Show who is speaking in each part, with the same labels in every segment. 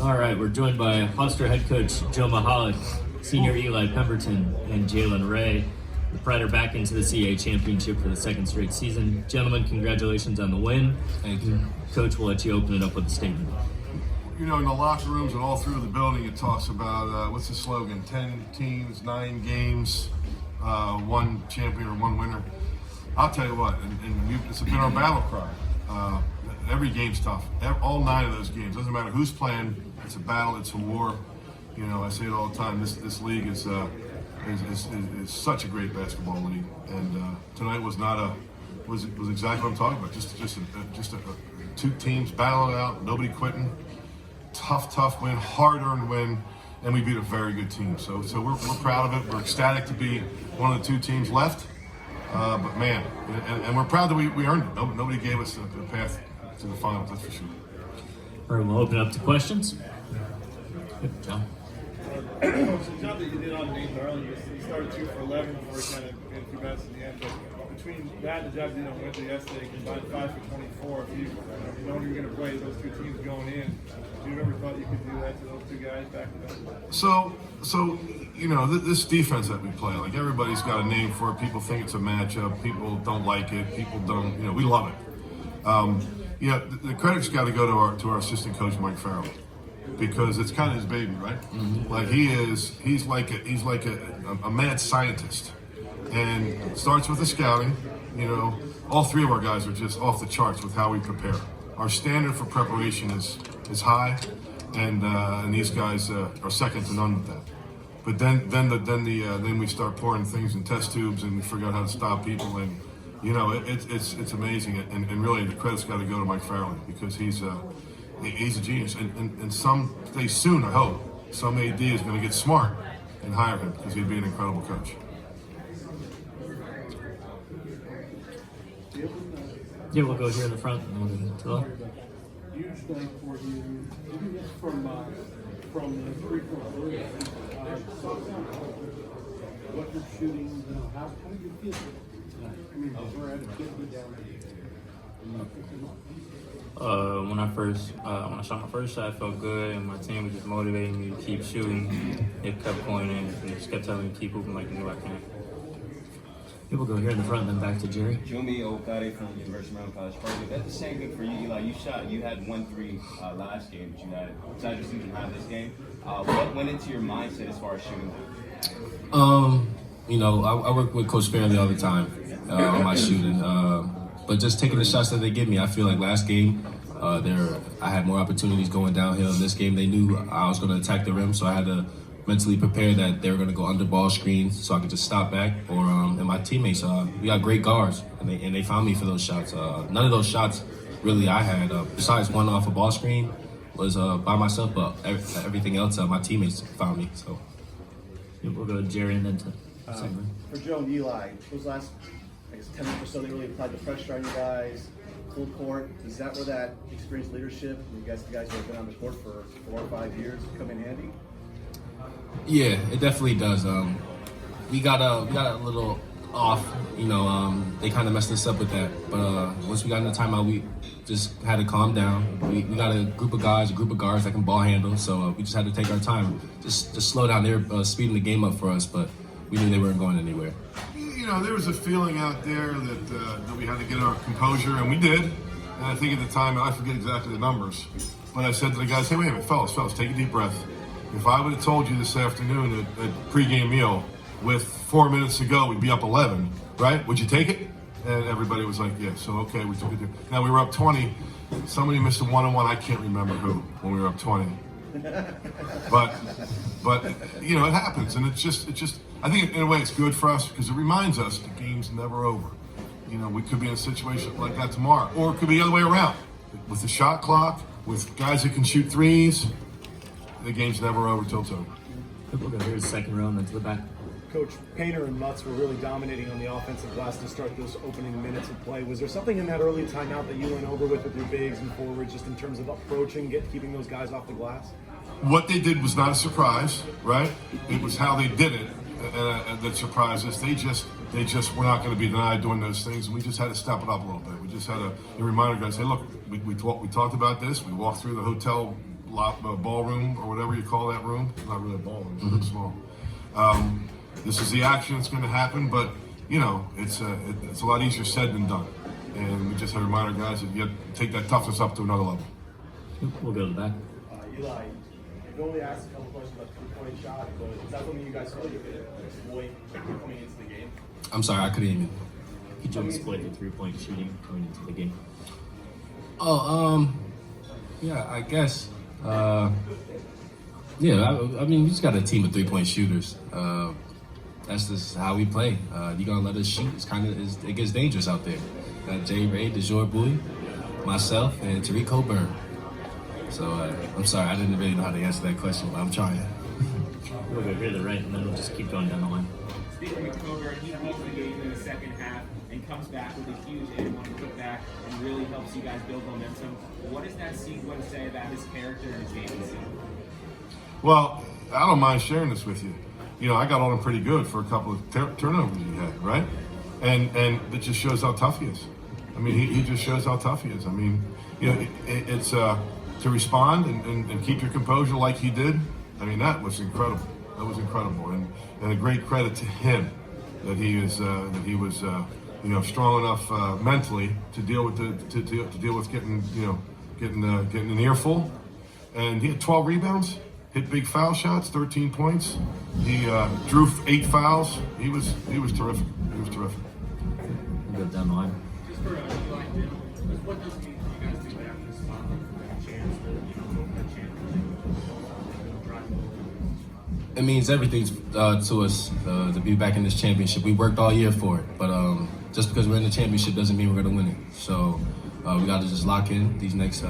Speaker 1: All right, we're joined by Hofstra head coach Joe Mahalik, senior Eli Pemberton, and Jalen Ray. The Pride are back into the CAA championship for the second straight season. Gentlemen, congratulations on the win.
Speaker 2: Thank you.
Speaker 1: Coach, we'll let you open it up with a statement.
Speaker 3: You know, in the locker rooms and all through the building, it talks about, what's the slogan? 10 teams, 9 games, 1 champion or 1 winner. I'll tell you what, it's been our battle cry. Every game's tough. All 9 of those games. Doesn't matter who's playing. It's a battle. It's a war. You know, I say it all the time. This league is such a great basketball league, and tonight was exactly what I'm talking about. Just 2 teams battling it out. Nobody quitting. Tough win, hard-earned win, and we beat a very good team. So we're proud of it. We're ecstatic to be one of the 2 teams left. But man, and we're proud that we earned it. Nobody gave us the path to the finals, that's for sure.
Speaker 1: All right, we'll open it up to questions. Good, John.
Speaker 4: So the job that you did on Nate early, you started 2 for 11 before kind of getting 2 minutes in the end. But between that and the job you did on Wednesday yesterday, combined 5 for 24. If you know you were going to play those 2 teams going in, do you ever thought you could do that to those 2 guys back to back? So you know, this defense that we play, like everybody's got a name for it. People think it's a matchup. People don't like it. People don't. You know, we love it. Yeah, the credit's got to go to our assistant coach Mike Farrell, because it's kind of his baby, right? Mm-hmm. Like he's like a mad scientist, and it starts with the scouting. You know, all 3 of our guys are just off the charts with how we prepare. Our standard for preparation is high, and these guys are second to none with that. But then we start pouring things in test tubes, and we figure out how to stop people, and you know, it's amazing, and really the credit's got to go to Mike Farrell, because he's a genius, and someday soon, I hope, some AD is going to get smart and hire him, because he'd be an incredible coach.
Speaker 1: Yeah, we'll go here in the front and we'll go to the left.
Speaker 5: Huge night for you. Maybe just from the 3-point what you're shooting, how do you feel? I mean, we're at a good down
Speaker 6: When I shot my first shot, I felt good, and my team was just motivating me to keep shooting. It kept going in, and just kept telling me to keep moving like I knew I can.
Speaker 1: We'll go here in the front and then back to Jerry.
Speaker 7: Jumi Okade from University of Maryland College Park. That's the same good for you, Eli. You had 1 3 last game, but you had besides your season high this game. What went into your mindset as far as shooting?
Speaker 2: You know, I work with Coach Fairley all the time on my shooting, but just taking the shots that they give me. I feel like last game, I had more opportunities going downhill. In this game, they knew I was going to attack the rim, so I had to mentally prepare that they were going to go under ball screens, so I could just stop back. And my teammates, we got great guards, and they found me for those shots. None of those shots really I had, besides one off a ball screen, was by myself, but everything else, my teammates found me. So
Speaker 1: Yeah, we'll go to Jerry and then to Simon.
Speaker 8: For Joe and Eli, those last, 10 minutes or so, they really applied the pressure on you guys, full court. Is that where that experienced leadership, the guys who have been on the court for 4 or 5 years, come in handy?
Speaker 2: yeah, it definitely does. We got a little off. You know, they kind of messed us up with that. But once we got in the timeout, we just had to calm down. We got a group of guards that can ball handle. So we just had to take our time, just slow down. They were speeding the game up for us, but we knew they weren't going anywhere.
Speaker 3: You know, there was a feeling out there that we had to get our composure, and we did. And I think at the time, I forget exactly the numbers, but I said to the guys, hey, wait a minute, fellas, take a deep breath. If I would have told you this afternoon at pregame meal with 4 minutes to go, we'd be up 11, right? Would you take it? And everybody was like, yeah, so okay, we took it. Now we were up 20. Somebody missed a one-on-one, I can't remember who, when we were up 20. But you know, it happens, and it's just. I think in a way it's good for us because it reminds us the game's never over. You know, we could be in a situation like that tomorrow, or it could be the other way around. With the shot clock, with guys that can shoot threes, the game's never over till it's over.
Speaker 1: We'll go here to the second row and then to the back.
Speaker 9: Coach, Painter and Mutz were really dominating on the offensive glass to start those opening minutes of play. Was there something in that early timeout that you went over with your bigs and forwards, just in terms of approaching, keeping those guys off the glass?
Speaker 3: What they did was not a surprise, right? It was how they did it that surprised us. They just were not going to be denied doing those things, and we just had to step it up a little bit. We just had to remind our guys, hey, look, we talked about this. We walked through the hotel ballroom or whatever you call that room. It's not really a ballroom, it's really small. This is the action that's going to happen, but you know, it's a lot easier said than done. And we just have to remind our guys that you have to take that toughness up to another level.
Speaker 1: We'll go to the back.
Speaker 9: Eli, you've only asked a couple questions about the 3-point shot, but is that something you guys feel you could exploit coming into the game?
Speaker 2: I'm sorry, I couldn't even.
Speaker 1: Could you exploit the 3-point shooting going into the game?
Speaker 2: Yeah, I guess. Yeah, I mean, we just got a team of 3-point shooters. That's just how we play. You gonna let us shoot? It gets dangerous out there. Got Jay Ray, DeJour Bowie, myself, and Tariq Coburn. So I'm sorry, I didn't really know how to answer that question, but I'm trying.
Speaker 1: We'll go here to the right, and then we'll just keep going down the line.
Speaker 10: Speaking of Coburn, he leads the game in the second half and comes back with a huge and one putback and really helps you guys build momentum. What does that sequence say about his character and his game?
Speaker 3: Well, I don't mind sharing this with you. You know, I got on him pretty good for a couple of turnovers he had, right? And it just shows how tough he is. I mean, he just shows how tough he is. I mean, you know, it's to respond and keep your composure like he did. I mean, that was incredible. That was incredible, and a great credit to him that he was you know, strong enough mentally to deal with getting an earful. And he had 12 rebounds, hit big foul shots, 13 points. He drew 8 fouls. He was terrific. He was terrific.
Speaker 1: We'll go down the line.
Speaker 10: Just for Eli, what does it mean for you guys to get after this spot, a chance to, go for a championship?
Speaker 2: It means everything to us to be back in this championship. We worked all year for it, but just because we're in the championship doesn't mean we're going to win it. So we got to just lock in these next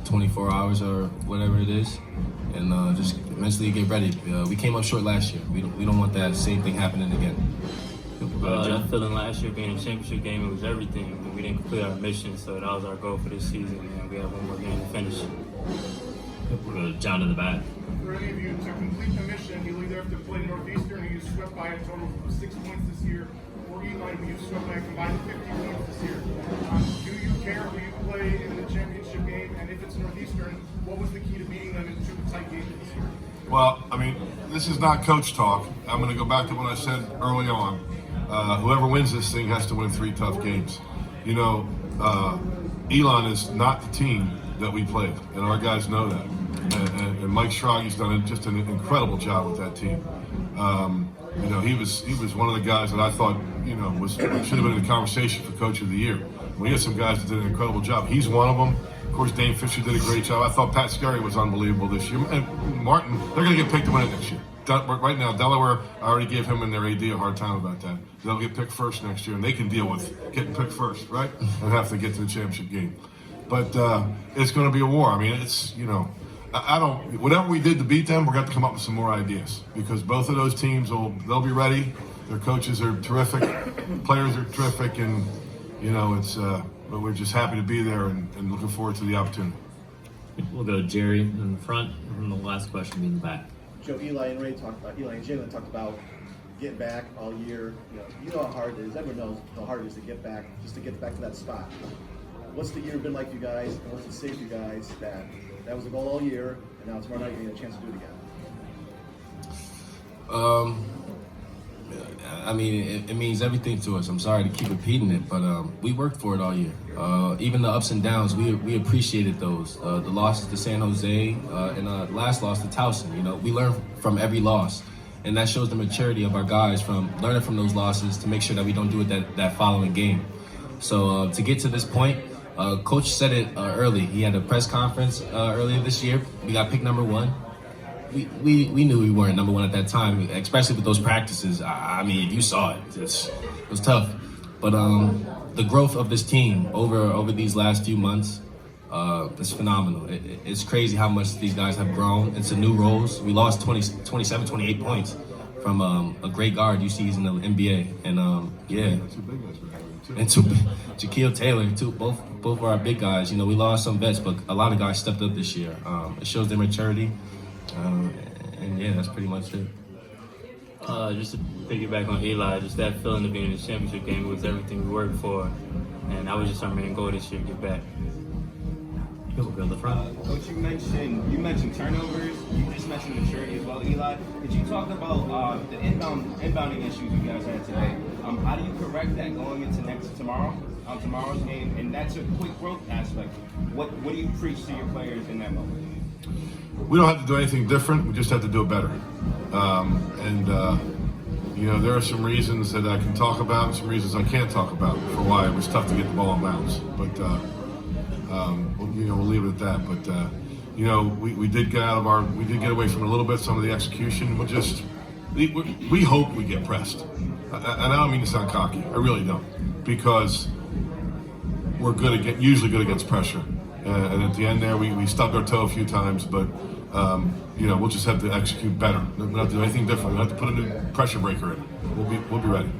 Speaker 2: 24 hours or whatever it is, and just mentally get ready. We came up short last year. We don't want that same thing happening again.
Speaker 6: That feeling last year being in a championship game, it was everything. We didn't complete our mission, so that was our goal for this season, and we have one more game to finish.
Speaker 1: We'll go down to the back.
Speaker 4: For any of you to complete the mission, you'll either have to play Northeastern, who you swept by a total of 6 points this year, or Eli, who you swept by a combined 50 points this year. Do you care who you play in the championship game? And if it's Northeastern, what was the key to beating them in 2 tight games this year?
Speaker 3: Well, I mean, this is not coach talk. I'm going to go back to what I said early on. Whoever wins this thing has to win 3 tough games. You know, Elon is not the team that we played, and our guys know that. And Mike Schraggy's done just an incredible job with that team. You know, he was one of the guys that I thought, you know, should have been in the conversation for Coach of the Year. We had some guys that did an incredible job. He's one of them. Of course, Dane Fisher did a great job. I thought Pat Scarry was unbelievable this year. And Martin, they're going to get picked to win it next year. Right now, Delaware, I already gave him and their AD a hard time about that. They'll get picked first next year, and they can deal with getting picked first, right? And have to get to the championship game. But it's going to be a war. I mean, it's, you know, whatever we did to beat them, we're going to have to come up with some more ideas, because both of those teams they'll be ready. Their coaches are terrific, players are terrific, and you know but we're just happy to be there and looking forward to the opportunity.
Speaker 1: We'll go Jerry in the front, and the last question will be in the back.
Speaker 8: Joe, Eli and Jalen talked about getting back all year. You know how hard it is. Everyone knows how hard it is to get back, just to get back to that spot. What's the year been like for you guys? And what's it say for you guys that was the goal all year, and now tomorrow night you're going to get a chance to do it again?
Speaker 2: I mean, it means everything to us. I'm sorry to keep repeating it, but we worked for it all year. Even the ups and downs, we appreciated those. The losses to San Jose and last loss to Towson. You know, we learn from every loss, and that shows the maturity of our guys from learning from those losses to make sure that we don't do it that following game. So to get to this point, Coach said it early. He had a press conference earlier this year. We got picked number 1. We knew we weren't number 1 at that time, especially with those practices. I mean, you saw it. It was tough. But the growth of this team over these last few months is phenomenal. It's crazy how much these guys have grown into new roles. We lost 27, 28 points from a great guard you see in the NBA. And yeah. And Jaquil Taylor, both of our big guys. You know, we lost some vets, but a lot of guys stepped up this year. It shows their maturity. And yeah, that's pretty much it.
Speaker 6: Just to piggyback on Eli, just that feeling of being in the championship game was everything we worked for, and that was just our main goal this year, get back.
Speaker 1: He'll go to the front.
Speaker 7: Coach, you mentioned turnovers. You just mentioned maturity as well, Eli. Could you talk about the inbounding issues you guys had today? How do you correct that going into tomorrow's game? And that's a quick growth aspect. What do you preach to your players in that moment?
Speaker 3: We don't have to do anything different. We just have to do it better. There are some reasons that I can talk about and some reasons I can't talk about for why it was tough to get the ball in bounds. But we'll leave it at that. But we did get away from it a little bit. Some of the execution. We hope we get pressed. And I don't mean to sound cocky. I really don't, because we're usually good against pressure. And at the end there, we stubbed our toe a few times, but we'll just have to execute better. We don't have to do anything different. We don't have to put a new pressure breaker in. We'll be ready.